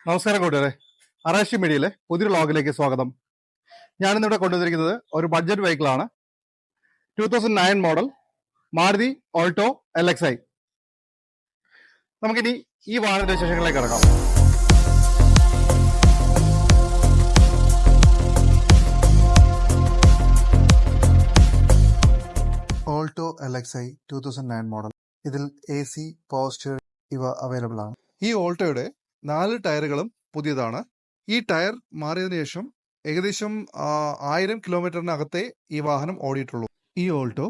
നമസ്കാരം കൂട്ടുകാരെ, അറാഷി മീഡിയയിലെ പുതിയൊരു വ്ളോഗിലേക്ക് സ്വാഗതം. ഞാനിന്നിവിടെ കൊണ്ടുവന്നിരിക്കുന്നത് ഒരു ബഡ്ജറ്റ് വെഹിക്കിളാണ്. 2009 മോഡൽ മാരുതി ഓൾട്ടോ LXi. നമുക്കിനി ഈ വാഹനത്തിന്റെ വിശേഷങ്ങളിലേക്ക് കിടക്കാം. Alto LXi 2009 model. ഇതിൽ AC, പവർ സ്റ്റിയറിംഗ് ഇവ അവൈലബിൾ ആണ്. ഈ ഓൾട്ടോയുടെ 4 ടയറുകളും പുതിയതാണ്. ഈ ടയർ മാറിയതിനു ശേഷം ഏകദേശം 1000 കിലോമീറ്ററിനകത്തേ ഈ വാഹനം ഓടിയിട്ടുള്ളൂ. ഈ ഓൾട്ടോ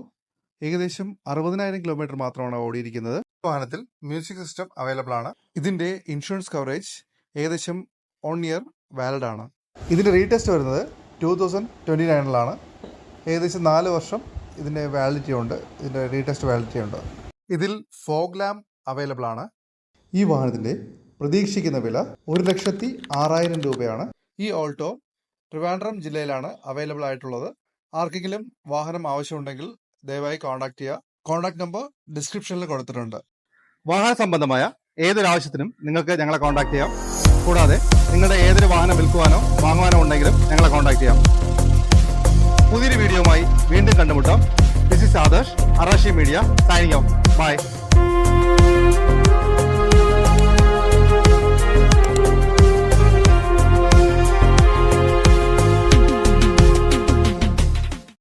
ഏകദേശം 60,000 കിലോമീറ്റർ മാത്രമാണ് ഓടിയിരിക്കുന്നത്. വാഹനത്തിൽ മ്യൂസിക് സിസ്റ്റം അവൈലബിൾ ആണ്. ഇതിന്റെ ഇൻഷുറൻസ് കവറേജ് ഏകദേശം 1 ഇയർ വാലിഡ് ആണ്. ഇതിന്റെ റീടെസ്റ്റ് വരുന്നത് 2029ലാണ്. ഏകദേശം 4 വർഷം ഇതിന്റെ വാലിഡിറ്റി ഉണ്ട്. ഇതിന്റെ റീടെസ്റ്റ് വാലിഡിറ്റി ഉണ്ട്. ഇതിൽ ഫോഗ് ലാമ്പ് അവൈലബിൾ ആണ്. ഈ വാഹനത്തിന്റെ പ്രതീക്ഷിക്കുന്ന വില 1,06,000 രൂപയാണ്. ഈ ഓൾട്ടോ ട്രിവാൻഡ്രം ജില്ലയിലാണ് അവൈലബിൾ ആയിട്ടുള്ളത്. ആർക്കെങ്കിലും വാഹനം ആവശ്യമുണ്ടെങ്കിൽ ദയവായി കോൺടാക്ട് ചെയ്യുക. കോൺടാക്ട് നമ്പർ ഡിസ്ക്രിപ്ഷനിൽ കൊടുത്തിട്ടുണ്ട്. വാഹന സംബന്ധമായ ഏതൊരു ആവശ്യത്തിനും നിങ്ങൾക്ക് ഞങ്ങളെ കോൺടാക്ട് ചെയ്യാം. കൂടാതെ നിങ്ങളുടെ ഏതൊരു വാഹനം വിൽക്കുവാനോ വാങ്ങുവാനോ ഉണ്ടെങ്കിലും ഞങ്ങളെ കോൺടാക്ട് ചെയ്യാം. പുതിയൊരു വീഡിയോയുമായി വീണ്ടും കണ്ടുമുട്ടാം. This is Adarsh, Arashi media, signing off. By.